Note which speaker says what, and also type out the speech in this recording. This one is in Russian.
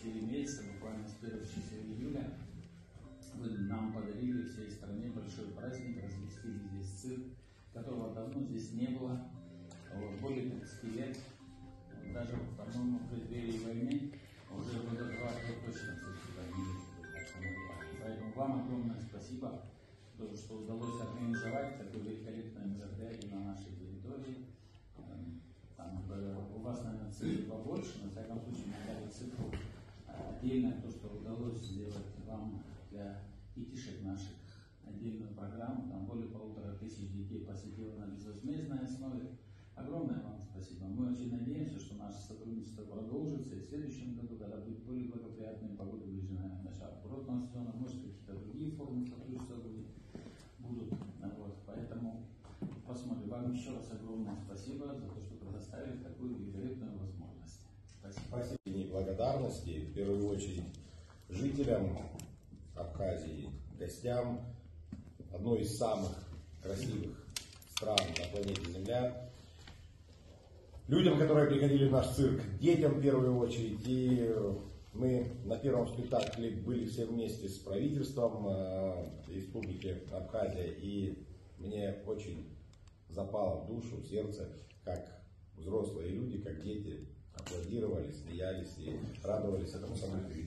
Speaker 1: 4 месяца, буквально с 1 числа июля, вы нам подарили всей стране большой праздник, разместили здесь цирк, которого давно здесь не было, более 30 лет, даже, по-моему, в преддверии войны, уже года 2 точно цирк сюда не ездил. Поэтому вам огромное спасибо, что удалось организовать такое великолепное мероприятие на нашей территории. Там, у вас, наверное, цифр побольше, но в всяком случае мы дали цифру отдельно, то, что удалось сделать вам для детишек наших, отдельную программу, там более 1500 детей посетило на безвозмездной основе. Огромное вам спасибо. Мы очень надеемся, что наше сотрудничество продолжится и в следующем году, когда будет более благоприятная погода, ближайшая начало курортного сезона, может, какие-то другие формы сотрудничества будут. Вот. Поэтому посмотрим. Вам еще раз огромное спасибо за то, что предоставили такую великолепную возможность. Спасибо.
Speaker 2: Спасибо. И благодарности, в первую очередь, жителям Абхазии, гостям одной из самых красивых стран на планете Земля, людям, которые приходили в наш цирк, детям в первую очередь. И мы на первом спектакле были все вместе с правительством Республики Абхазия, и мне очень запало в душу, в сердце, как взрослые люди, как дети аплодировали, смеялись и радовались этому событию.